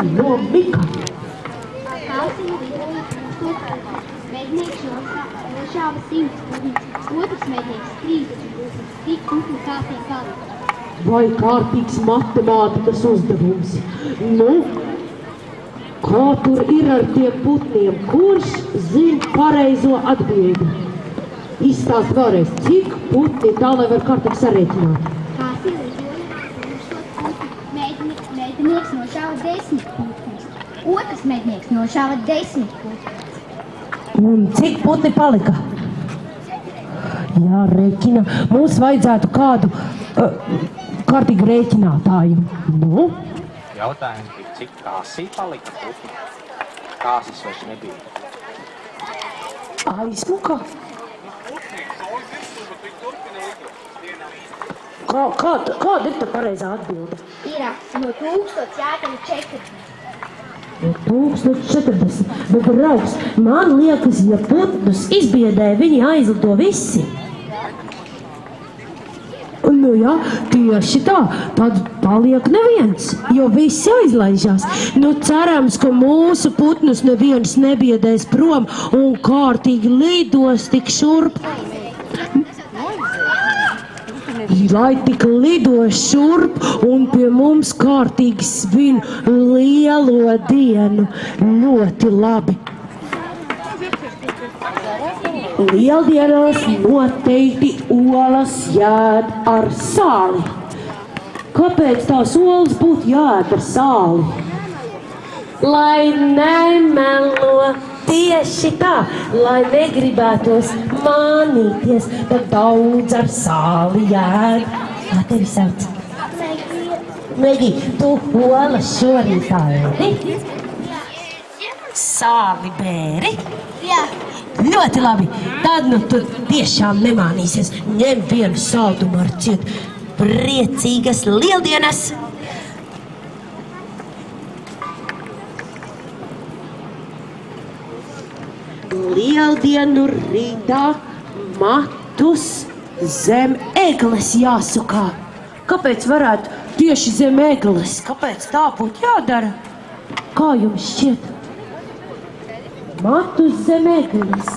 ekonomika. Kāds ir mednieks nošāva 100 putnus, otrs mednieks 30 putnus, tik putni kārtīgi palika. Vai kārtīgs matemātikas uzdevums? Nu, kā tur ir ar tiem putniem? Kurš zina pareizo atbildi? Izstāst vēlreiz, cik putni tā, lai var kārtīgi sarēķināt? Kāds ir mednieks nošāva 10 putnus, otrs mednieks nošāva 10 putnus. Un cik putni palika? Jā, rēķina. Mums vajadzētu kādu kārtīgu rēķinātāju. Nu? Jautājums bija, cik kāsī palika putni? Kāsas vairs nebija. Aizmuka? Kāda ir tā pareizā atbilde? Ir no 1000 jātani 40. 1040, bet raugs, man liekas, ja putnus izbiedē, viņi aizlido visi. Nu jā, tieši tā, tad paliek neviens, jo visi aizlaižās. Nu cerams, ka mūsu putnus neviens nebiedēs prom un kārtīgi lidos tik šurp. Lai tik lido šurp un pie mums kārtīgi svin lielo dienu. Ļoti labi. Lieldienās noteikti olas jāēd ar sāli. Kāpēc tās olas būtu jāēd ar sāli? Lai nemelo. Tieši tā, lai negribētos mānīties, tad daudz ar sāli jāēd. Kā tevi sauc? Megi, tu olas šorīt ēdi? Sāli bēri? Jā. Ļoti labi, tad nu tu tiešām nemānīsies. Ņem vienu saldumu ar ciet. Priecīgas lieldienas! Lieldienu rītā matus zem egles jāsukā. Kāpēc varētu tieši zem egles? Kāpēc tā būtu jādara? Kā jums šķiet? Matus zem egles.